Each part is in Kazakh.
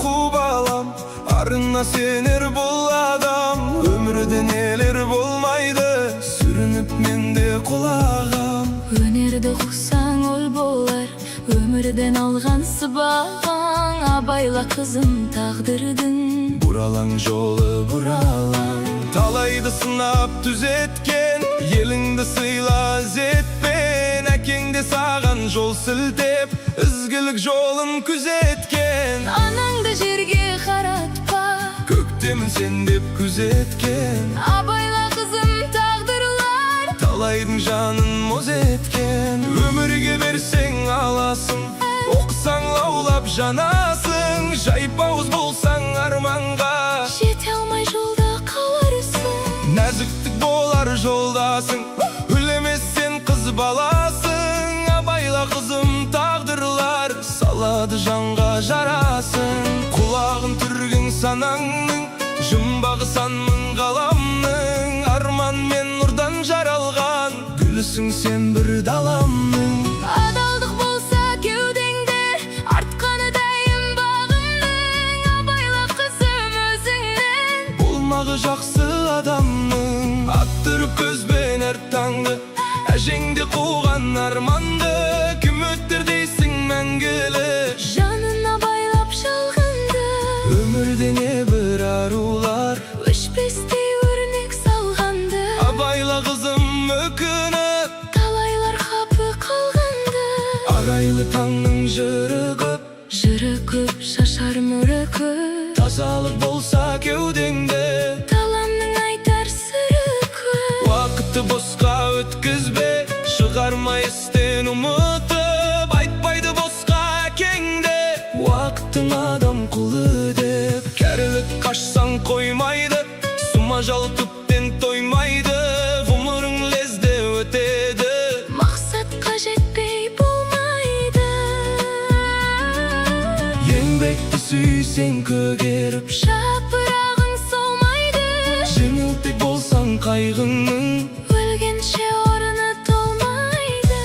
балам, арына сенер бұл адам. Өмірде нелер болмайды, сүрініп менде құлағам. Өнерді құсаң ол болар, өмірден алған сыбағаң. Абайла қызым тағдырдың, Бұралаң жолы бұралаң. Талайды сынап түзеткен, еліңді сыйла ізетпен. Әкеңде саған жол сілтеп, ізгілік жолын күзеткен. Анаңды жерге қаратпа, Көктемін сен деп күзеткен. абайла қызым тағдырлар. Талайдың жанын моз еткен. Өмірге берсең аласың, оқысаң лаулап жанасың. Жайпауыз болсаң арманға, Жете алмай жолда қаларсың. нәзіктік болар жолдасың, үлемес сен қыз баласың. Абайла қызым тағдырлар, салады жанға жарасын. Құлағын түрген санаңның, жұмбағы сан мың ғаламның. Арман мен нұрдан жаралған, гүлісің сен бір даламның. Адалдық болса кеудеңде, артқаны дайым бағымның. Абайла қызым өзіңнен, Болмағы жақсы адамның. Аттырып көзбен әр таңды, әжеңде қуған арманды. Кім өттір дейсің мәңгілі, жанын абайлап жалғанды. өмірде небір арулар, Өшпестей өрнек салғанды. Абайла қызым өкініп, Талайлар қапы қалғанды. арайлы таңның жырығып. Жыры көп шашар мөрі. Тазалық болса кеудеңде, Таламның айтар сыры көп. уақытты босқа өткізбе. Шығарма естен ұмытып, айтпайды босқа әкеңде. Уақыттың адам құлы деп, кәрілік қашсаң қоймайды. Сума жал түптен тоймайды, ғұмырың лезде өтеді. Мақсатқа жетпей болмайды. Еңбекті сүйсең көгеріп, Жапырағың солмайды. жеңілтек болсаң қайғыңның, Өлгенше орны толмайды.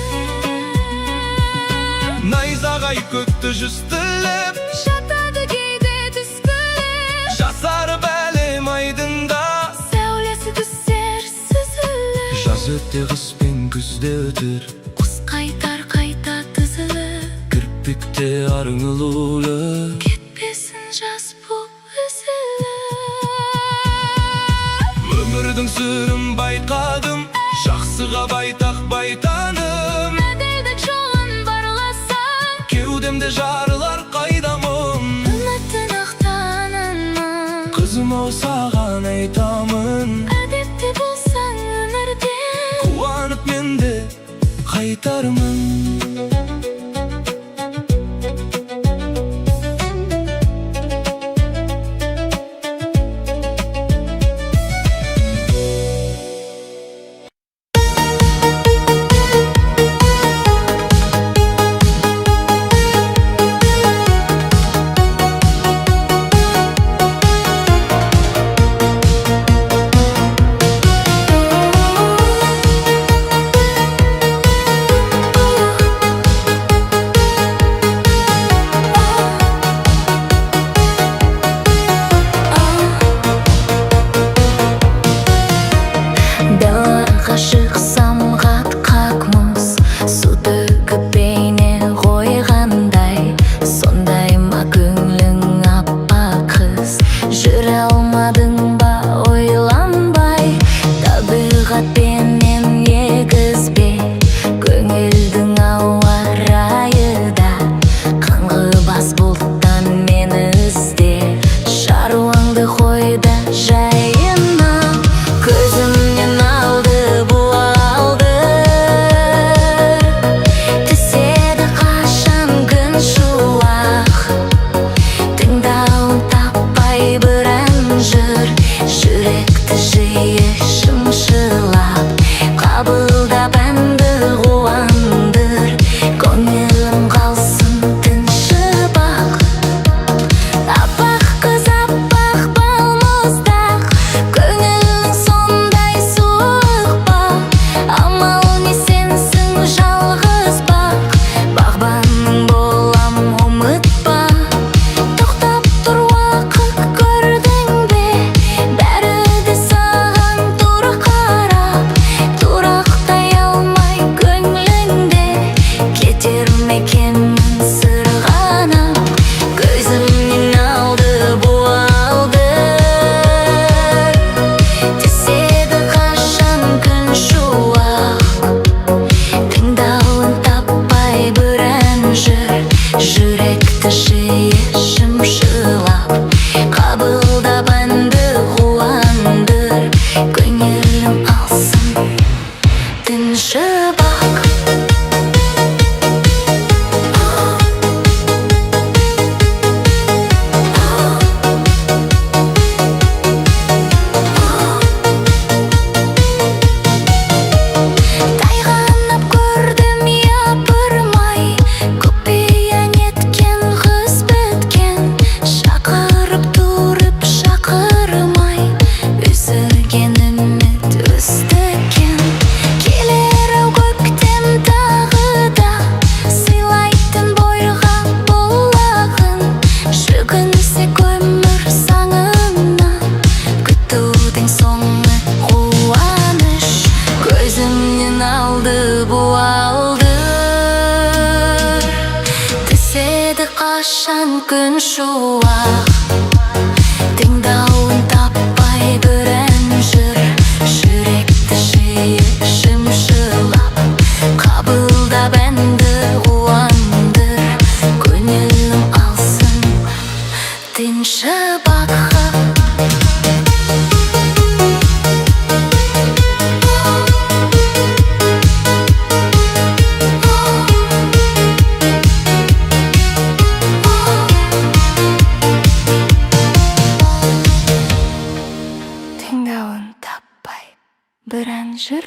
найзағай көкті жүз тіліп, Жатады кейде түскілеп. жасарып әлем айдында. Сәулесі түсер сүзіліп. Жаз өте қыс пен күзде өтір, Құс қайтар қайта тізіліп. кірпікте арың ұлулы. Кетпесін жас боп үзіліп. Өмірдің сүрін байқадым, жақсыға байтақ байтаным. Әділдік жолын барласаң, Кеудемде жарылар қайдамын. үмітін ақтанамын. Қызым ау саған айтамын, Әдепті болсаң өмірден, қуанып менде қайтармын. шымшылап. Қабылдап әнді қуандыр, көңілім алсын тыншыбақ. Тайғанап көрдім япырмай, көпейін еткен қыз біткен. Шақырып тұрып шақырмай, үзілген үміт өстікен. Келер-ау көктем тағы да, сыйлайтын бойға болағын. Жүгінсе көмір саңынан, күтудің соңы қуаныш. Көзімнен алды буалдыр, түседі қашан күн шуақ. Тыңдауын таппай бір ән жыр, жүректі жиі шымшылап. Қабылдап әнді қуандыр, көңілім алсын тыншыбақ. Тыңдауын таппай бір ән жыр,